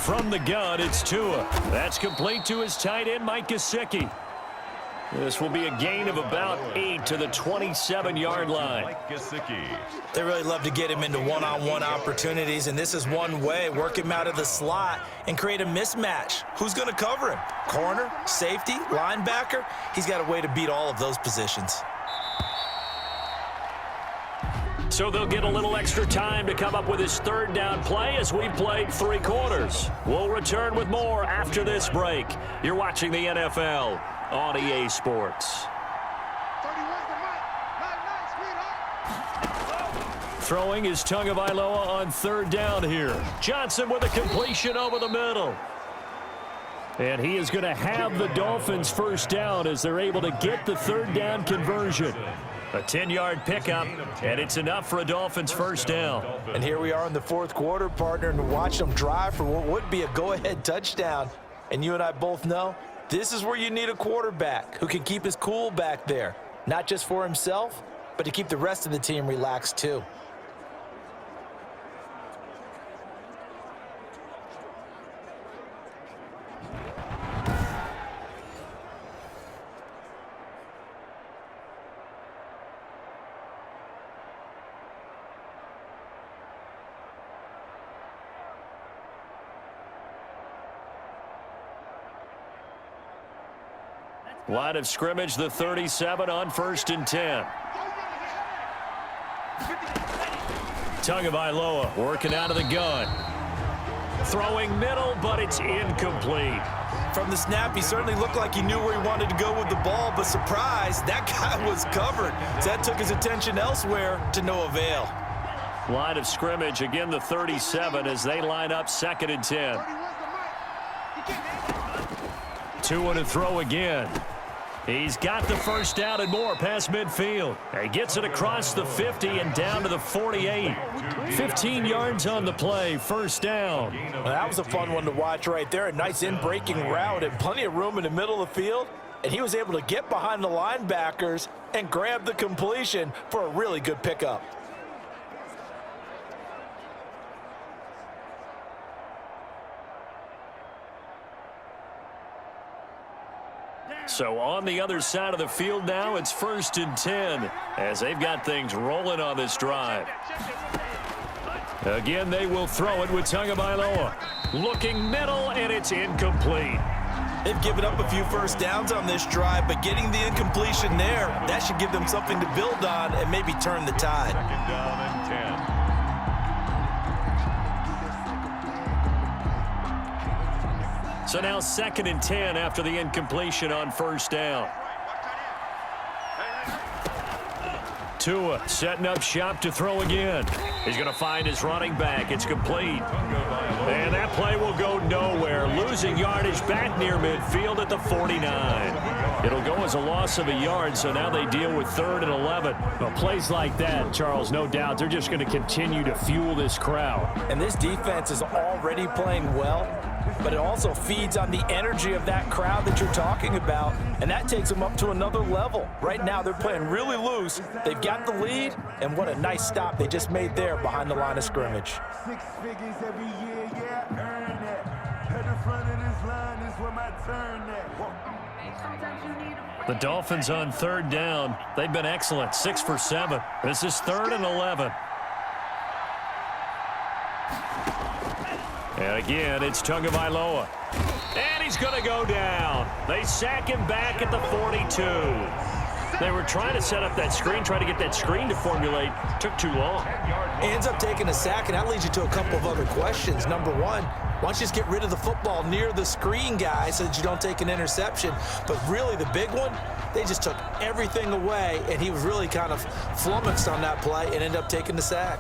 From the gun, it's Tua. That's complete to his tight end, Mike Gesicki. This will be a gain of about 8 to the 27-yard line. They really love to get him into one-on-one opportunities, and this is one way. Work him out of the slot and create a mismatch. Who's going to cover him? Corner, safety, linebacker? He's got a way to beat all of those positions. So they'll get a little extra time to come up with his third down play as we played 3 quarters. We'll return with more after this break. You're watching the NFL on EA Sports. Throwing is Tagovailoa on third down here. Johnson with a completion over the middle. And he is going to have the Dolphins first down as they're able to get the third down conversion. A 10-yard pickup, and it's enough for a Dolphins first down. And here we are in the fourth quarter, partner, and watch them drive for what would be a go-ahead touchdown. And you and I both know this is where you need a quarterback who can keep his cool back there, not just for himself, but to keep the rest of the team relaxed too. Line of scrimmage, the 37 on 1st and 10. Tagovailoa working out of the gun. Throwing middle, but it's incomplete. From the snap, he certainly looked like he knew where he wanted to go with the ball, but surprise, that guy was covered. So that took his attention elsewhere to no avail. Line of scrimmage, again the 37 as they line up 2nd and 10. Tua to throw again. He's got the first down and more past midfield. He gets it across the 50 and down to the 48. 15 yards on the play, first down. Well, that was a fun one to watch right there. A nice in-breaking route and plenty of room in the middle of the field. And he was able to get behind the linebackers and grab the completion for a really good pickup. So on the other side of the field now, it's 1st and 10 as they've got things rolling on this drive. Again, they will throw it with Tagovailoa. Looking middle, and it's incomplete. They've given up a few first downs on this drive, but getting the incompletion there, that should give them something to build on and maybe turn the tide. 2nd down and 10. So now 2nd and 10 after the incompletion on first down. Tua setting up shop to throw again. He's going to find his running back. It's complete. And that play will go nowhere. Losing yardage back near midfield at the 49. It'll go as a loss of a yard, so now they deal with 3rd and 11. Well, plays like that, Charles, no doubt, they're just going to continue to fuel this crowd. And this defense is already playing well, but it also feeds on the energy of that crowd that you're talking about, and that takes them up to another level. Right now, they're playing really loose. They've got the lead, and what a nice stop they just made there behind the line of scrimmage. 6 figures every year, yeah, earn that. At the front of this line is where my turn at. The Dolphins on 3rd down. They've been excellent, 6 for 7. This is 3rd and 11. And again, it's Tagovailoa. And he's going to go down. They sack him back at the 42. They were trying to set up that screen, trying to get that screen to formulate. Took too long. He ends up taking a sack, and that leads you to a couple of other questions. Number one, why don't you just get rid of the football near the screen guy so that you don't take an interception? But really the big one, they just took everything away, and he was really kind of flummoxed on that play and ended up taking the sack.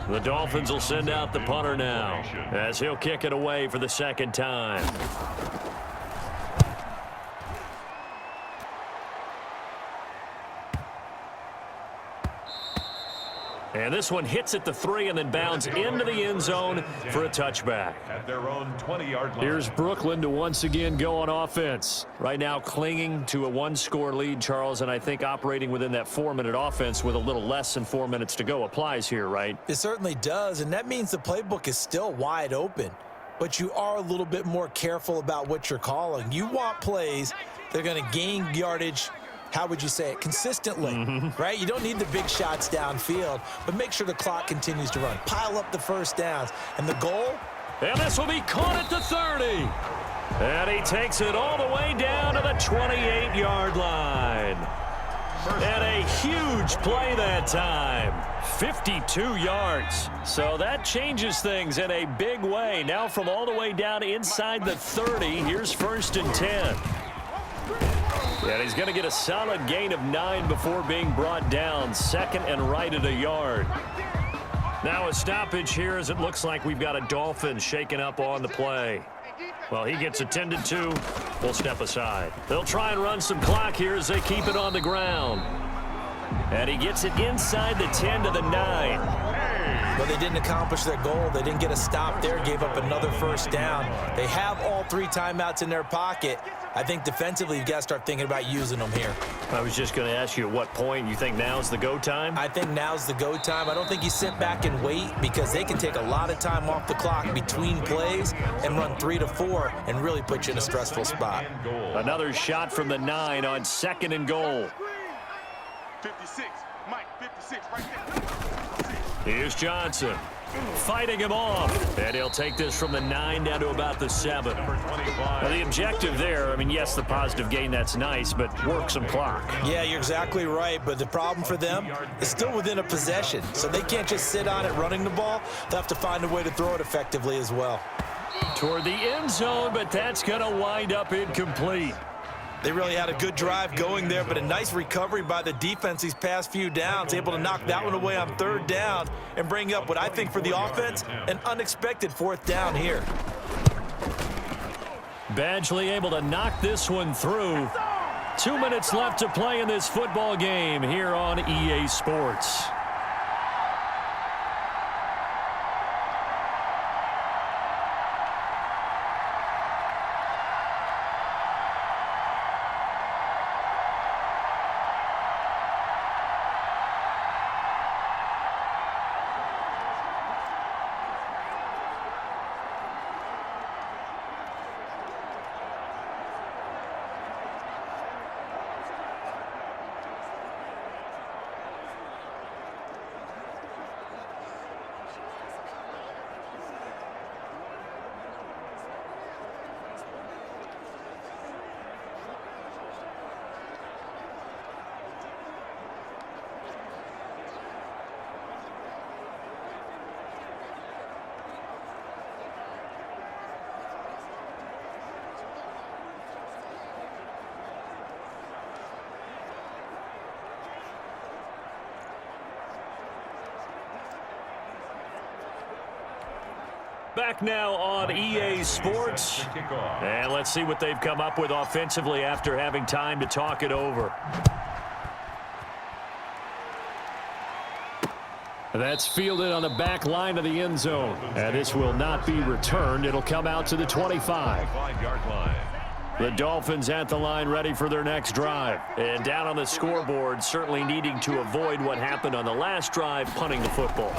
The Dolphins will send out the punter now as he'll kick it away for the 2nd time. And this one hits at the 3 and then bounds into the end zone for a touchback. At their own 20-yard line. Here's Brooklyn to once again go on offense. Right now clinging to a one-score lead, Charles, and I think operating within that 4-minute offense with a little less than 4 minutes to go applies here, right? It certainly does, and that means the playbook is still wide open. But you are a little bit more careful about what you're calling. You want plays that are going to gain yardage, how would you say it, consistently, right? You don't need the big shots downfield, but make sure the clock continues to run. Pile up the first downs. And the goal? And this will be caught at the 30. And he takes it all the way down to the 28-yard line. And a huge play that time. 52 yards. So that changes things in a big way. Now from all the way down inside the 30, here's 1st and 10. And he's going to get a solid gain of 9 before being brought down. 2nd and right at a yard. Now a stoppage here as it looks like we've got a Dolphin shaken up on the play. Well, he gets attended to. We'll step aside. They'll try and run some clock here as they keep it on the ground. And he gets it inside the 10 to the 9. But they didn't accomplish their goal. They didn't get a stop there, gave up another first down. They have all 3 timeouts in their pocket. I think defensively you've got to start thinking about using them here. I was just going to ask you at what point you think now's the go time? I think now's the go time. I don't think you sit back and wait because they can take a lot of time off the clock between plays and run 3 to 4 and really put you in a stressful spot. Another shot from the 9 on 2nd and goal. 56, Mike, 56, right there. Here's Johnson fighting him off, and he'll take this from the 9 down to about the 7. Now the objective there, I mean, yes, the positive gain, that's nice, but work some clock. Yeah, you're exactly right, but the problem for them is still within a possession, so they can't just sit on it running the ball. They'll have to find a way to throw it effectively as well. Toward the end zone, but that's going to wind up incomplete. They really had a good drive going there, but a nice recovery by the defense these past few downs, able to knock that one away on 3rd down and bring up what I think for the offense, an unexpected 4th down here. Badgley able to knock this one through. 2 minutes left to play in this football game here on EA Sports. Back now on EA Sports. And let's see what they've come up with offensively after having time to talk it over. That's fielded on the back line of the end zone. And this will not be returned. It'll come out to the 25. The Dolphins at the line ready for their next drive. And down on the scoreboard, certainly needing to avoid what happened on the last drive, punting the football.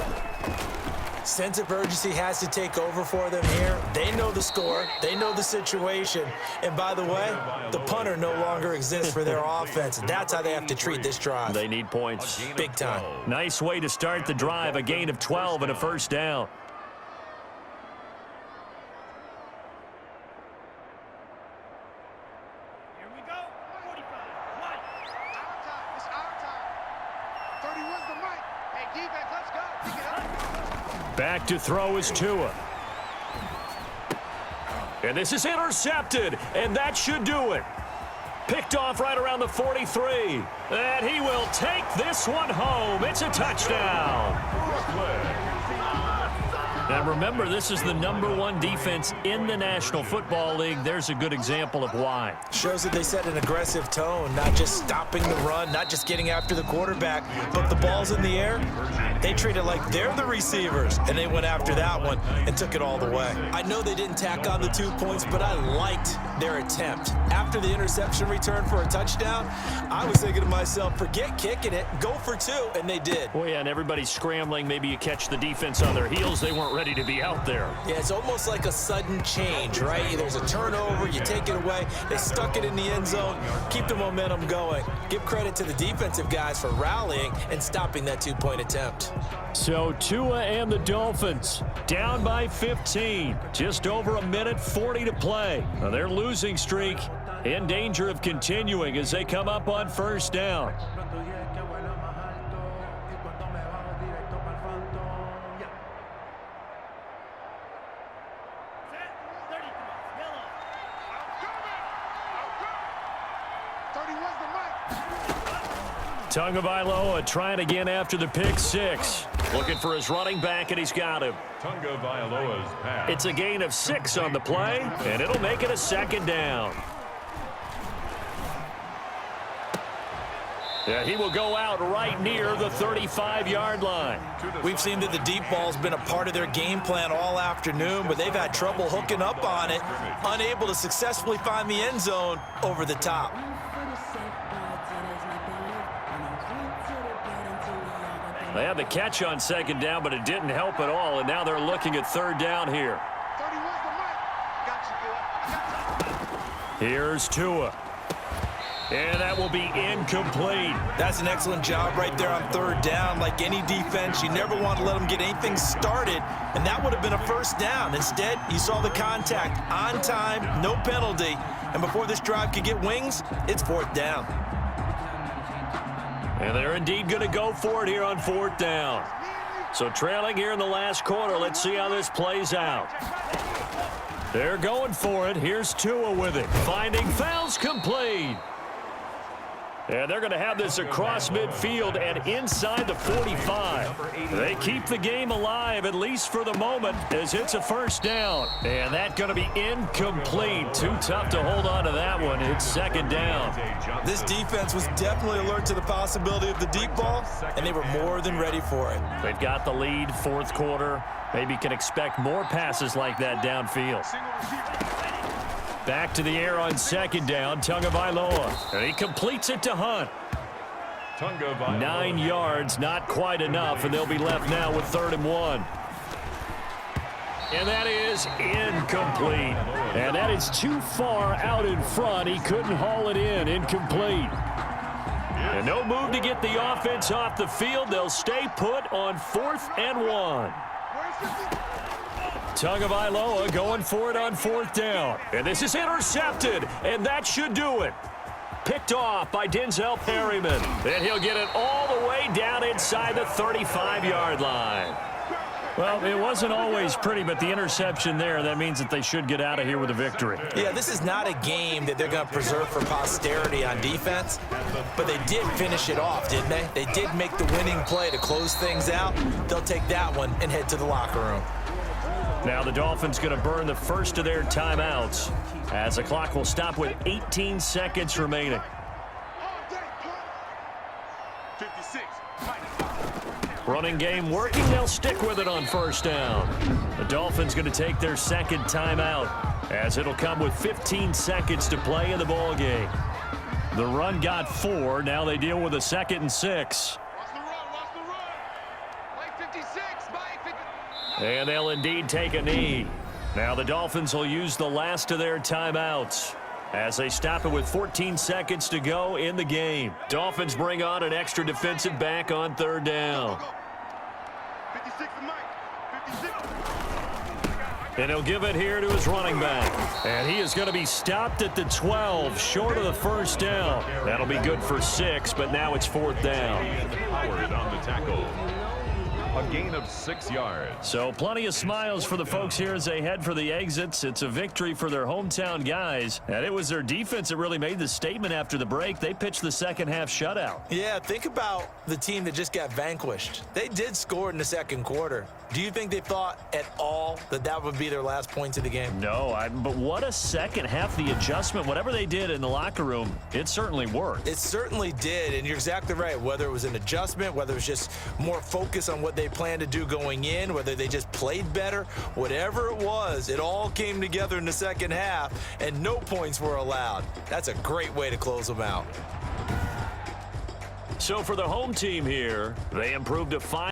Sense of urgency has to take over for them here. They know the score. They know the situation. And by the way, the punter no longer exists for their offense. That's how they have to treat this drive. They need points. Big time. Nice way to start the drive. A gain of 12 and a first down. Here we go. 45. One. Our time. It's our time. 31's the mic. Hey, defense, let's go. Pick it up. Back to throw is Tua. And this is intercepted, and that should do it. Picked off right around the 43. And he will take this one home. It's a touchdown. And remember, this is the #1 defense in the National Football League. There's a good example of why. Shows that they set an aggressive tone, not just stopping the run, not just getting after the quarterback, but if the ball's in the air, they treat it like they're the receivers, and they went after that one and took it all the way. I know they didn't tack on the 2 points, but I liked their attempt. After the interception return for a touchdown, I was thinking to myself, forget kicking it, go for 2, and they did. Well, yeah, and everybody's scrambling. Maybe you catch the defense on their heels. They weren't ready to be out there. Yeah, it's almost like a sudden change, right? There's a turnover, you take it away, they stuck it in the end zone, keep the momentum going. Give credit to the defensive guys for rallying and stopping that 2-point attempt. So Tua and the Dolphins down by 15. Just over a minute 40 to play. Now, their losing streak in danger of continuing as they come up on first down. Tagovailoa trying again after the pick 6. Looking for his running back, and he's got him. Tagovailoa's pass. It's a gain of 6 on the play, and it'll make it a second down. Yeah, he will go out right near the 35-yard line. We've seen that the deep ball's been a part of their game plan all afternoon, but they've had trouble hooking up on it, unable to successfully find the end zone over the top. They had the catch on second down, but it didn't help at all, and now they're looking at third down here. Here's Tua. And that will be incomplete. That's an excellent job right there on third down. Like any defense, you never want to let them get anything started, and that would have been a first down. Instead, you saw the contact on time, no penalty, and before this drive could get wings, it's fourth down. And they're indeed going to go for it here on fourth down. So trailing here in the last quarter, let's see how this plays out. They're going for it. Here's Tua with it. Finding fouls complete. And they're going to have this across midfield and inside the 45. They keep the game alive, at least for the moment, as it's a first down. And that's going to be incomplete. Too tough to hold on to that one. It's second down. This defense was definitely alert to the possibility of the deep ball, and they were more than ready for it. They've got the lead, fourth quarter. Maybe can expect more passes like that downfield. Back to the air on second down, Tagovailoa. And he completes it to Hunt. 9 yards, not quite enough, and they'll be left now with 3rd and 1. And that is incomplete. And that is too far out in front. He couldn't haul it in. Incomplete. And no move to get the offense off the field. They'll stay put on 4th and 1. Tagovailoa going for it on 4th down. And this is intercepted, and that should do it. Picked off by Denzel Perryman. And he'll get it all the way down inside the 35-yard line. Well, it wasn't always pretty, but the interception there, that means that they should get out of here with a victory. Yeah, this is not a game that they're going to preserve for posterity on defense, but they did finish it off, didn't they? They did make the winning play to close things out. They'll take that one and head to the locker room. Now the Dolphins going to burn the first of their timeouts as the clock will stop with 18 seconds remaining. 56. Running game working. They'll stick with it on first down. The Dolphins going to take their second timeout as it'll come with 15 seconds to play in the ball game. The run got 4. Now they deal with a 2nd and 6. Watch the run. Play 56. And they'll indeed take a knee. Now the Dolphins will use the last of their timeouts as they stop it with 14 seconds to go in the game. Dolphins bring on an extra defensive back on 3rd down. 56 to Mike. 56. And he'll give it here to his running back. And he is going to be stopped at the 12, short of the first down. That'll be good for 6, but now it's 4th down. Howard on the tackle. A gain of 6 yards. So plenty of smiles for the folks here as they head for the exits. It's a victory for their hometown guys. And it was their defense that really made the statement after the break. They pitched the second half shutout. Yeah, think about the team that just got vanquished. They did score in the second quarter. Do you think they thought at all that that would be their last points of the game? No, but what a second half. The adjustment, whatever they did in the locker room, it certainly worked. It certainly did, and you're exactly right. Whether it was an adjustment, whether it was just more focus on what they planned to do going in, whether they just played better, whatever it was, it all came together in the second half, and no points were allowed. That's a great way to close them out. So for the home team here, they improved to 5.